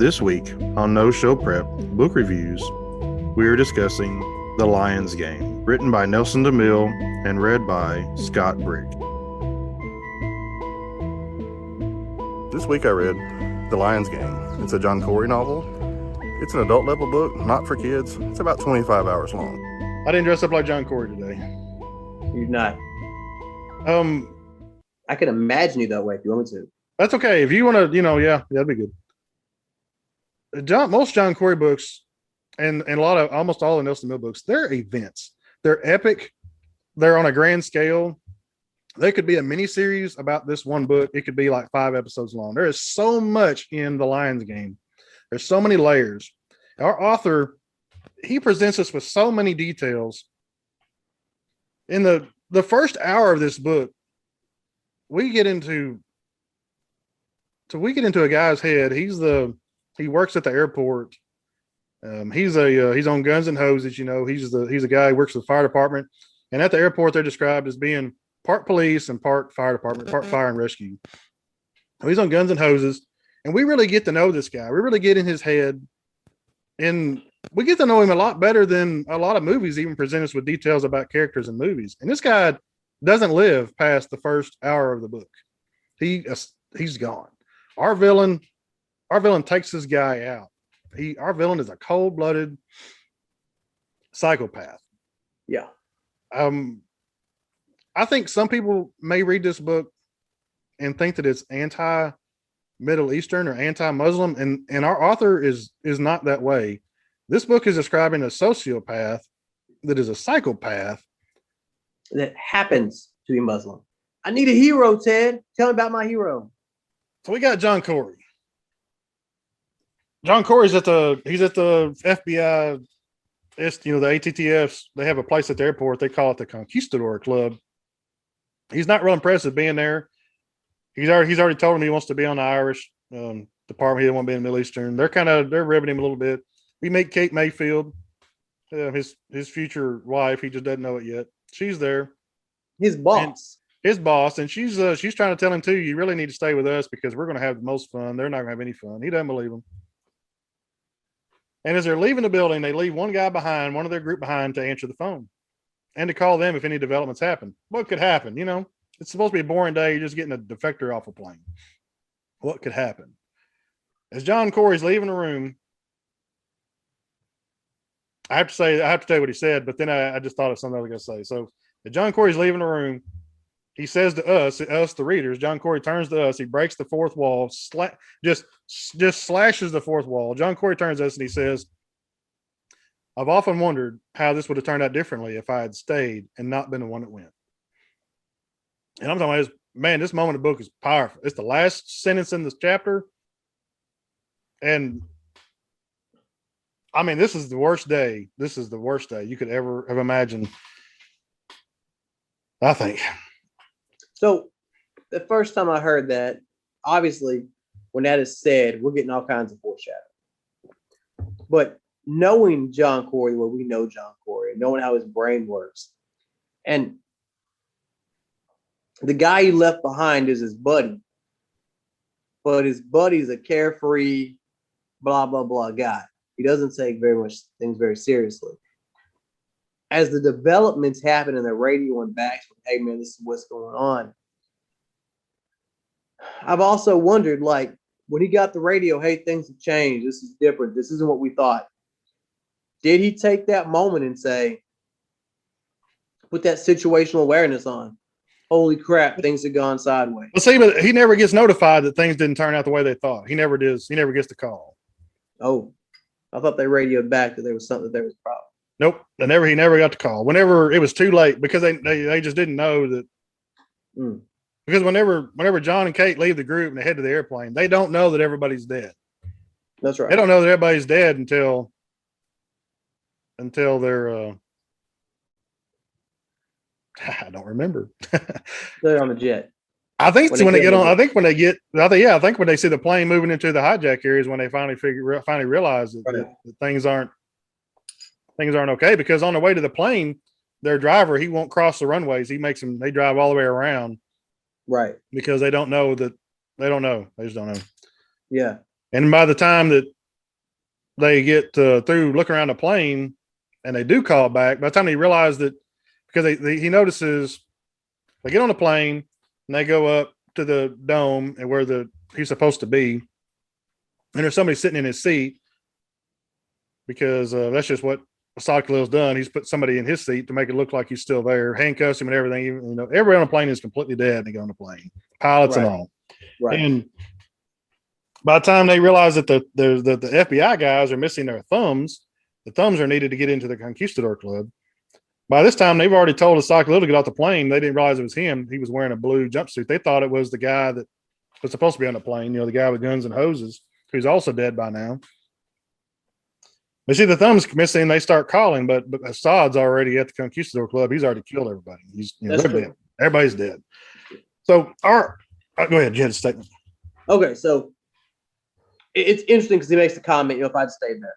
This week on No Show Prep Book Reviews, we are discussing The Lion's Game, written by Nelson DeMille and read by Scott Brick. This week I read The Lion's Game. It's a John Corey novel. It's an adult level book, not for kids. It's about 25 hours long. I didn't dress up like John Corey today. You're not. I can imagine you that way if you want me to. That's okay. If you want to, that'd be good. Most John Corey books and almost all the Nelson DeMille books, they're events. They're epic. They're on a grand scale. They could be a mini series about this one book. It could be like 5 episodes long. There is so much in The Lion's Game. There's so many layers. Our author, he presents us with so many details. In the first hour of this book, we get into a guy's head. He works at the airport. He's on Guns and Hoses. He's a guy who works for the fire department. And at the airport, they're described as being part police and part fire department, part fire and rescue. He's on Guns and Hoses, and we really get to know this guy. We really get in his head, and we get to know him a lot better than a lot of movies even present us with details about characters in movies. And this guy doesn't live past the first hour of the book. He's gone. Our villain takes this guy out. Our villain is a cold-blooded psychopath. Yeah. I think some people may read this book and think that it's anti-Middle Eastern or anti-Muslim, and our author is not that way. This book is describing a sociopath that is a psychopath that happens to be Muslim. I need a hero, Ted. Tell me about my hero. So we got John Corey. John Corey's at the FBI, the ATTFs. They have a place at the airport. They call it the Conquistador Club. He's not real impressed with being there. He's already told him he wants to be on the Irish department. He doesn't want to be in the Middle Eastern. They're ribbing him a little bit. We meet Kate Mayfield, his future wife. He just doesn't know it yet. She's there. His boss. And she's trying to tell him too, you really need to stay with us because we're going to have the most fun. They're not going to have any fun. He doesn't believe him. And as they're leaving the building, they leave one guy behind, one of their group behind, to answer the phone and to call them if any developments happen. What could happen? It's supposed to be a boring day. You're just getting a defector off a plane. What could happen? As John Corey's leaving the room, I have to tell you what he said, but then I just thought of something I was going to say. So as John Corey's leaving the room, he says to us, the readers, John Corey turns to us. He breaks the fourth wall, just slashes the fourth wall. John Corey turns to us and he says, I've often wondered how this would have turned out differently if I had stayed and not been the one that went. And I'm talking about this moment of the book is powerful. It's the last sentence in this chapter. And I mean, this is the worst day. This is the worst day you could ever have imagined, I think. So the first time I heard that, obviously, when that is said, we're getting all kinds of foreshadowing. But knowing John Corey, where we know John Corey, knowing how his brain works, and the guy he left behind is his buddy, but his buddy's a carefree, blah, blah, blah guy. He doesn't take things very seriously. As the developments happen and the radio and back, hey man, this is what's going on. I've also wondered, like, when he got the radio, hey, things have changed. This is different. This isn't what we thought. Did he take that moment and say, put that situational awareness on? Holy crap, things have gone sideways. Well, see, but he never gets notified that things didn't turn out the way they thought. He never does. He never gets the call. Oh, I thought they radioed back that there was something, that there was a problem. Nope. He never got the call. Whenever it was too late, because they just didn't know that. Because whenever John and Kate leave the group and they head to the airplane, they don't know that everybody's dead. That's right. They don't know that everybody's dead until they're I don't remember. They're on the jet. I think when they get on. I think when they see the plane moving into the hijack areas when they finally realize that things aren't okay. Because on the way to the plane, their driver, he won't cross the runways. They drive all the way around. Right. Because they don't know that They just don't know. Yeah. And by the time that they get through looking around the plane, and they do call back. By the time they realize that, because he notices they get on the plane and they go up to the dome and where he's supposed to be, and there's somebody sitting in his seat, because that's just what Asad Khalil's done. He's put somebody in his seat to make it look like he's still there, handcuffs him and everything. You know, everybody on the plane is completely dead. And they get on the plane, pilots and all. Right. And by the time they realize that the FBI guys are missing their thumbs, the thumbs are needed to get into the Conquistador Club. By this time, they've already told Asad Khalil to get off the plane. They didn't realize it was him. He was wearing a blue jumpsuit. They thought it was the guy that was supposed to be on the plane, you know, the guy with guns and hoses, who's also dead by now. They see the thumbs missing. They start calling, but Assad's already at the Conquistador Club. He's already killed everybody. They're dead. Everybody's dead. So, go ahead. You had a statement. Okay, so it's interesting because he makes the comment, if I'd stayed there.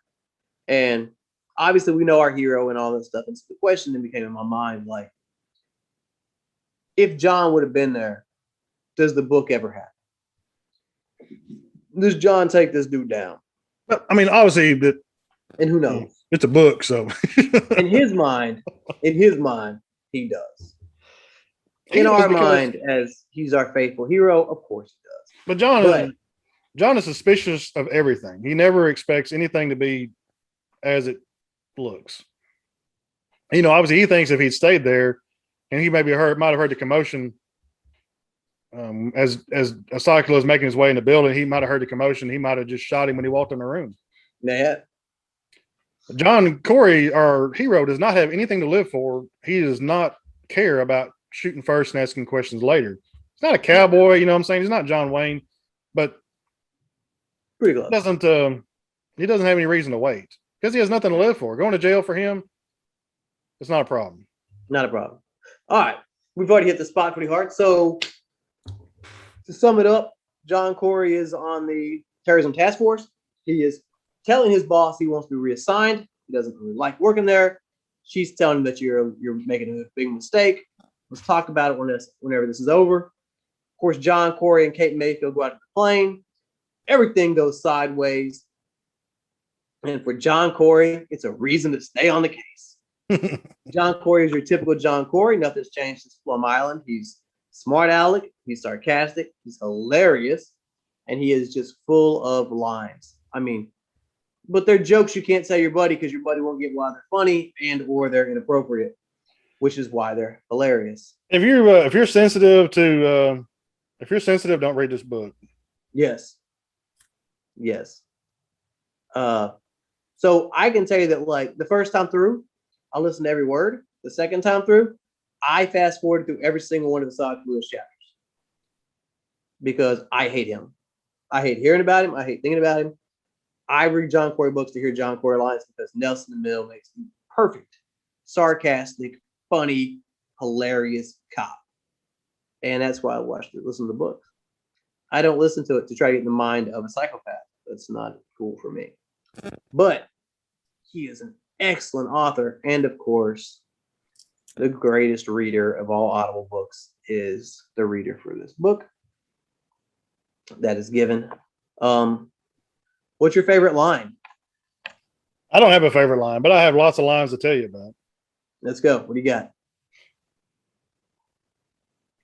And obviously we know our hero and all this stuff. And so the question then became in my mind, like, if John would have been there, does the book ever happen? Does John take this dude down? I mean, obviously, and who knows? It's a book, so in his mind, he does. In our mind, as he's our faithful hero, of course he does. But John is suspicious of everything. He never expects anything to be as it looks. You know, obviously, he thinks if he'd stayed there, and he might have heard the commotion. As Asad Khalil was making his way in the building, he might have heard the commotion. He might have just shot him when he walked in the room. Yeah. John Corey, our hero, does not have anything to live for. He does not care about shooting first and asking questions later. He's not a cowboy, you know what I'm saying? He's not John Wayne, but pretty close. He doesn't have any reason to wait because he has nothing to live for. Going to jail for him, it's not a problem. Not a problem. All right. We've already hit the spot pretty hard. So to sum it up, John Corey is on the terrorism task force. He is telling his boss he wants to be reassigned. He doesn't really like working there. She's telling him that you're making a big mistake. Let's talk about it whenever this is over. Of course, John Corey and Kate Mayfield go out to the plane. Everything goes sideways. And for John Corey, it's a reason to stay on the case. John Corey is your typical John Corey. Nothing's changed since Plum Island. He's smart aleck. He's sarcastic. He's hilarious. And he is just full of lines. I mean, but they're jokes you can't tell your buddy because your buddy won't get why they're funny and or they're inappropriate, which is why they're hilarious. If you're sensitive, don't read this book. Yes. So I can tell you that, like, the first time through, I listened to every word. The second time through, I fast forwarded through every single one of the Asad Khalil's chapters because I hate him. I hate hearing about him. I hate thinking about him. I read John Corey books to hear John Corey lines because Nelson DeMille makes him perfect, sarcastic, funny, hilarious cop. And that's why I listen to the books. I don't listen to it to try to get in the mind of a psychopath. That's not cool for me. But he is an excellent author. And of course, the greatest reader of all Audible books is the reader for this book that is given. What's your favorite line? I don't have a favorite line, but I have lots of lines to tell you about. Let's go. What do you got?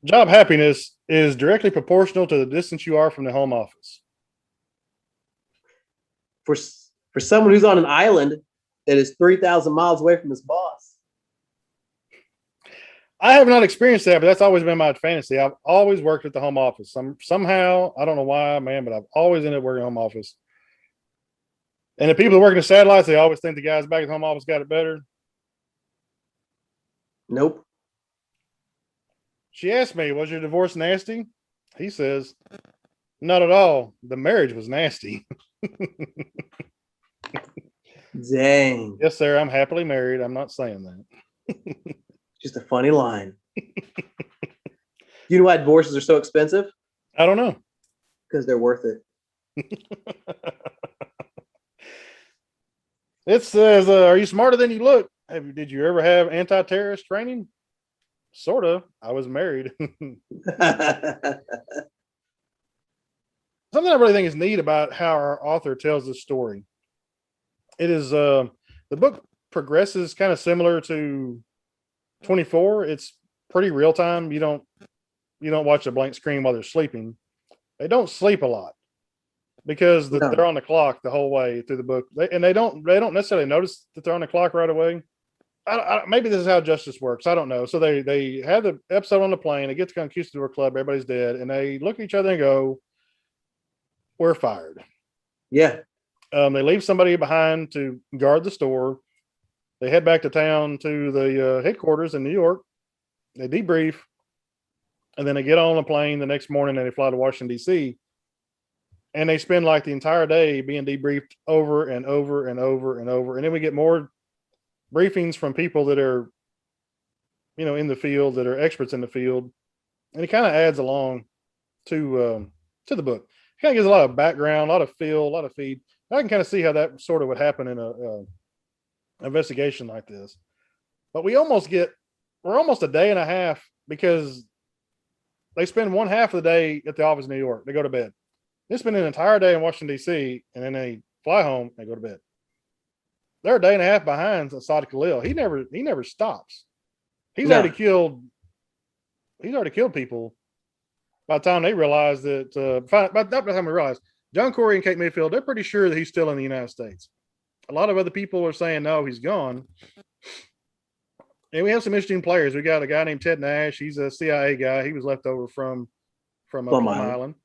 Job happiness is directly proportional to the distance you are from the home office. For someone who's on an island that is 3,000 miles away from his boss. I have not experienced that, but that's always been my fantasy. I've always worked at the home office. Somehow, I don't know why, man, but I've always ended up working home office. And the people that work in the satellites, they always think the guys back at the home office got it better. Nope. She asked me, was your divorce nasty? He says, not at all. The marriage was nasty. Dang. Yes, sir. I'm happily married. I'm not saying that. Just a funny line. You know why divorces are so expensive? I don't know. Because they're worth it. It says, are you smarter than you look? Did you ever have anti-terrorist training? Sort of. I was married. Something I really think is neat about how our author tells this story It is the book progresses kind of similar to 24. It's pretty real time. You don't watch a blank screen while they're sleeping. They don't sleep a lot because they're No. on the clock the whole way through the book, they don't necessarily notice that they're on the clock right away. Maybe this is how justice works. I don't know. So they have the episode on the plane. They get to Conquistador Club. Everybody's dead, and they look at each other and go, "We're fired." Yeah. They leave somebody behind to guard the store. They head back to town to the headquarters in New York. They debrief, and then they get on a plane the next morning and they fly to Washington D.C. And they spend like the entire day being debriefed over and over and over and over. And then we get more briefings from people that are, in the field, that are experts in the field, and it kind of adds along to the book. It kind of gives a lot of background, a lot of feel, a lot of feed. I can kind of see how that sort of would happen in a investigation like this. But we're almost a day and a half because they spend one half of the day at the office in New York. They go to bed. They spend an entire day in Washington D.C. and then they fly home. They go to bed. They're a day and a half behind Asad Khalil. He never stops. He's No. already killed people by the time they realize that. By the time we realize John Corey and Kate Mayfield, they're pretty sure that he's still in the United States. A lot of other people are saying no, he's gone. And we have some interesting players. We got a guy named Ted Nash. He's a CIA guy. He was left over from Plum Island.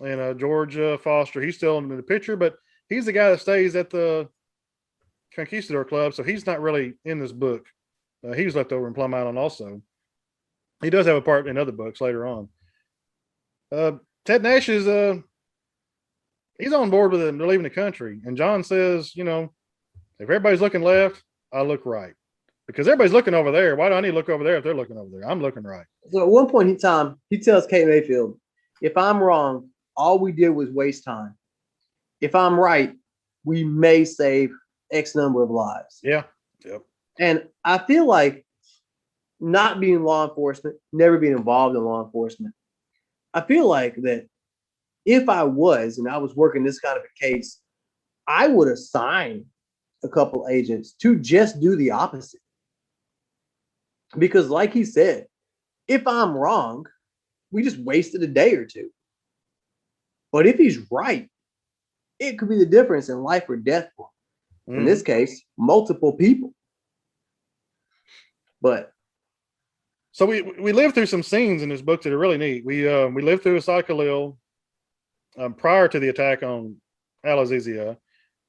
And George Foster. He's still in the picture, but he's the guy that stays at the Conquistador Club, so he's not really in this book. He was left over in Plum Island also. He does have a part in other books later on. Ted Nash is he's on board with them. They're leaving the country. And John says, if everybody's looking left, I look right. Because everybody's looking over there. Why do I need to look over there if they're looking over there? I'm looking right. So at one point in time, he tells Kate Mayfield, if I'm wrong, all we did was waste time. If I'm right, we may save X number of lives. Yeah. Yep. And I feel like not being law enforcement, never being involved in law enforcement, I feel like that if I was, and I was working this kind of a case, I would assign a couple agents to just do the opposite. Because like he said, if I'm wrong, we just wasted a day or two. But if he's right, it could be the difference in life or death for him. In this case, multiple people. But so we lived through some scenes in this book that are really neat. We lived through Asad Khalil prior to the attack on Al Azizia.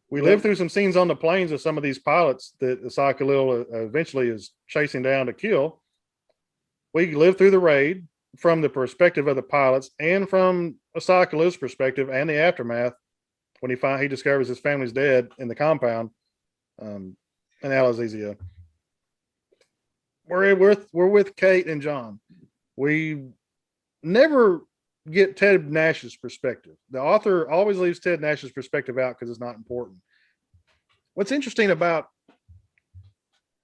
We lived through some scenes on the planes of some of these pilots that Asad Khalil eventually is chasing down to kill. We lived through the raid from the perspective of the pilots and from Asad Khalil's perspective and the aftermath when he discovers his family's dead in the compound in Al Azizia. We're with Kate and John. We never get Ted Nash's perspective. The author always leaves Ted Nash's perspective out because it's not important. What's interesting about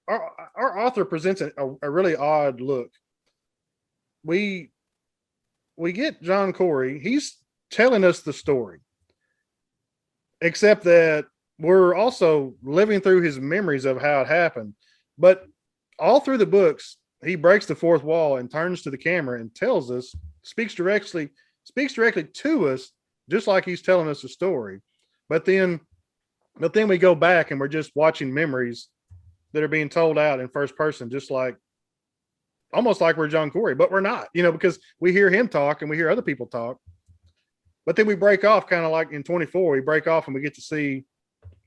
our author presents a really odd look. We get John Corey. He's telling us the story, except that we're also living through his memories of how it happened. But all through the books, he breaks the fourth wall and turns to the camera and tells us, speaks directly to us, just like he's telling us a story. But then we go back and we're just watching memories that are being told out in first person, just like almost like we're John Corey, but we're not, because we hear him talk and we hear other people talk. But then we break off, kind of like in 24, we break off and we get to see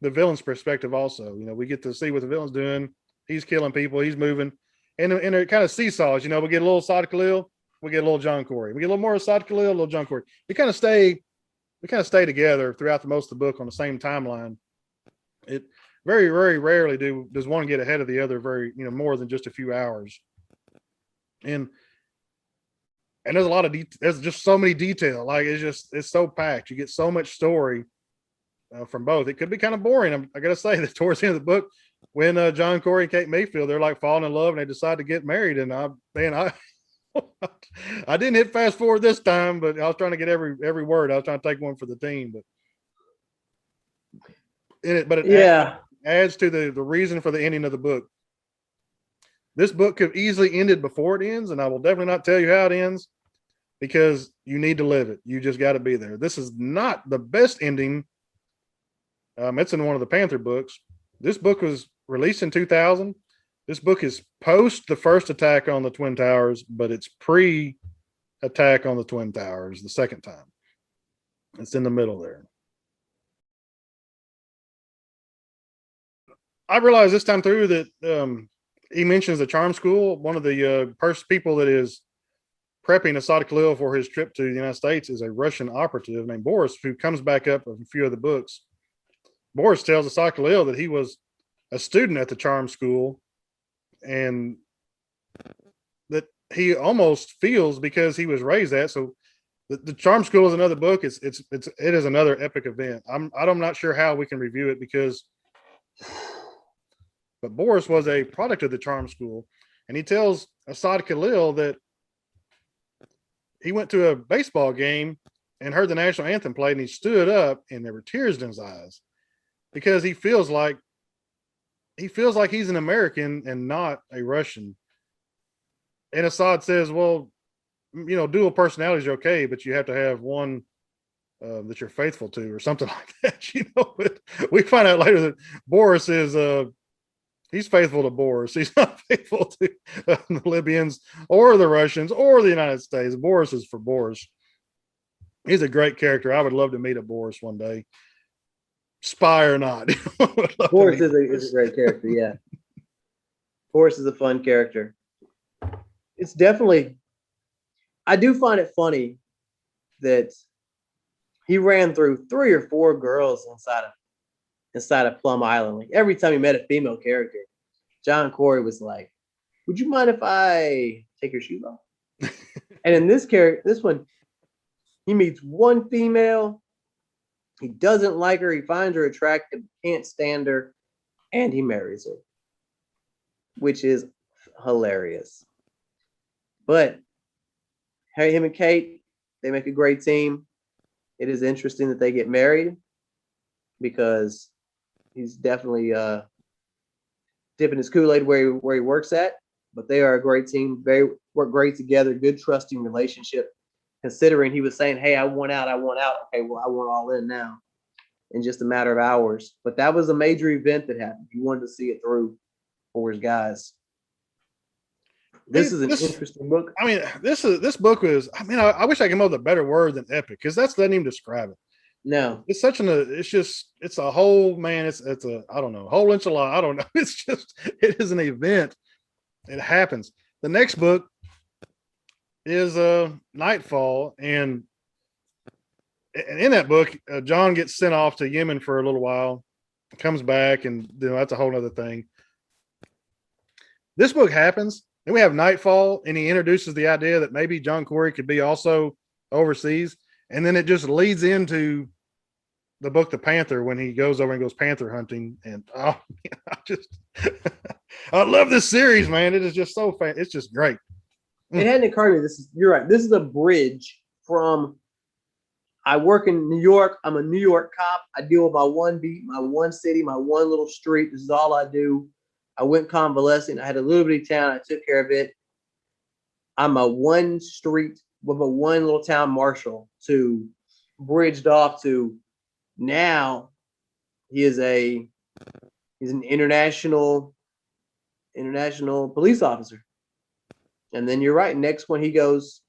the villain's perspective also. We get to see what the villain's doing. He's killing people. He's moving. And it kind of seesaws. We get a little Asad Khalil. We get a little John Corey. We get a little more Asad Khalil, a little John Corey. We kind of stay together throughout the most of the book on the same timeline. It very, very rarely does one get ahead of the other more than just a few hours. And there's a lot of there's just so many detail. Like it's so packed. You get so much story from both. It could be kind of boring. I gotta say that towards the end of the book, when John Corey and Kate Mayfield, they're like falling in love and they decide to get married. And I didn't hit fast forward this time, but I was trying to get every word. I was trying to take one for the team, but adds to the reason for the ending of the book. This book could easily ended before it ends, and I will definitely not tell you how it ends because you need to live it. You just got to be there. This is not the best ending. It's in one of the Panther books. This book was released in 2000. This book is post the first attack on the Twin Towers, but it's pre-attack on the Twin Towers the second time. It's in the middle there. I realized this time through that he mentions the charm school. One of the first people that is prepping Asad Khalil for his trip to the United States is a Russian operative named Boris, who comes back up in a few of the books. Boris tells Asad Khalil that he was a student at the charm school and that he almost feels because he was raised at. So the charm school is another book. It is another epic event. I'm not sure how we can review it but Boris was a product of the charm school, and he tells Asad Khalil that he went to a baseball game and heard the national anthem played, and he stood up and there were tears in his eyes because he feels like he's an American and not a Russian. And Assad says, well, dual personalities are okay, but you have to have one that you're faithful to or something like that. But we find out later that Boris is he's faithful to Boris. He's not faithful to the Libyans or the Russians or the United States. Boris is for Boris. He's a great character. I would love to meet a Boris one day. Spy or not. Boris is a great character, yeah. Boris is a fun character. It's definitely, I do find it funny that he ran through 3 or 4 girls inside of Plum Island. Like every time he met a female character, John Corey was like, would you mind if I take your shoes off? And in this one, he meets one female. He doesn't like her. He finds her attractive, can't stand her, and he marries her, which is hilarious. But him and Kate, they make a great team. It is interesting that they get married because he's definitely dipping his Kool-Aid where he works at. But they are a great team. They work great together. Good trusting relationship. Considering he was saying, "Hey, I want out. Okay, well, I want all in now." In just a matter of hours. But that was a major event that happened. He wanted to see it through for his guys. This is an interesting book. I mean, this book was. I mean, I wish I could come up with a better word than epic because that's letting him describe it. No, it's it's a whole man. It's a I don't know, a whole enchilada. I don't know. It is an event. It happens. The next book is Nightfall, and in that book, John gets sent off to Yemen for a little while, comes back, and that's a whole other thing. This book happens. Then we have Nightfall, and he introduces the idea that maybe John Corey could be also overseas. And then it just leads into the book, The Panther, when he goes over and goes panther hunting. And I love this series, man. It is just so fan. It's just great. It hadn't occurred to me. You're right. This is a bridge from, I work in New York. I'm a New York cop. I deal with my one beat, my one city, my one little street. This is all I do. I went convalescent. I had a little bitty town. I took care of it. I'm a one street with a one little town marshal to bridged off to now he's an international police officer. And then you're right. Next one he goes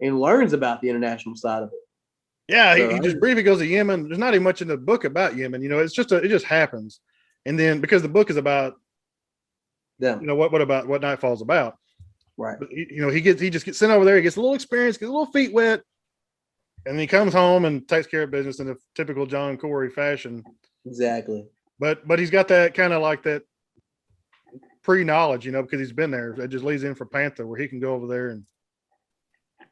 and learns about the international side of it. Yeah, so he just briefly goes to Yemen. There's not even much in the book about Yemen. It just happens. And then because the book is about them, what Nightfall's about. Right. But, he just gets sent over there. He gets a little experience, gets a little feet wet, and then he comes home and takes care of business in a typical John Corey fashion. Exactly. But he's got that kind of like that pre-knowledge, because he's been there. That just leads in for Panther, where he can go over there and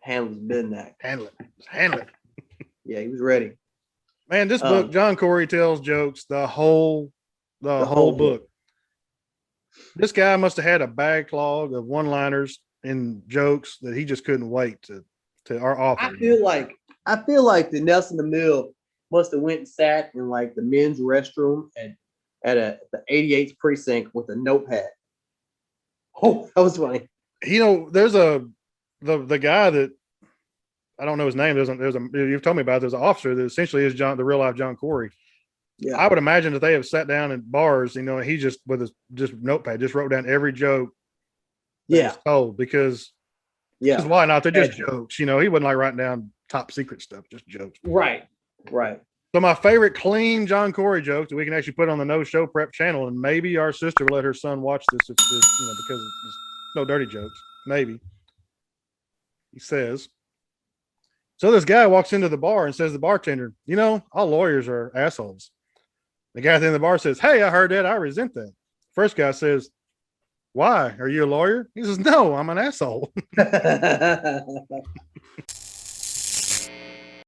handle his business. Handle it. Yeah, he was ready. Man, this book, John Corey tells jokes the whole book. This guy must have had a backlog of one-liners and jokes that he just couldn't wait to our author. I feel like the Nelson DeMille must have went and sat in like the men's restroom at at the 88th precinct with a notepad. Oh, that was funny. There's the guy that I don't know his name. You've told me about. There's an officer that essentially is the real life John Corey. Yeah, I would imagine that they have sat down in bars. He just with his just notepad just wrote down every joke. Yeah, told because yeah. why not? They're just jokes. He wasn't like writing down top secret stuff, just jokes. Right. So my favorite clean John Corey joke that we can actually put on the No Show Prep channel, and maybe our sister will let her son watch this because it's no dirty jokes. Maybe. He says, so this guy walks into the bar and says to the bartender, all lawyers are assholes. The guy at the end of the bar says, hey, I heard that. I resent that. First guy says, why? Are you a lawyer? He says, no, I'm an asshole.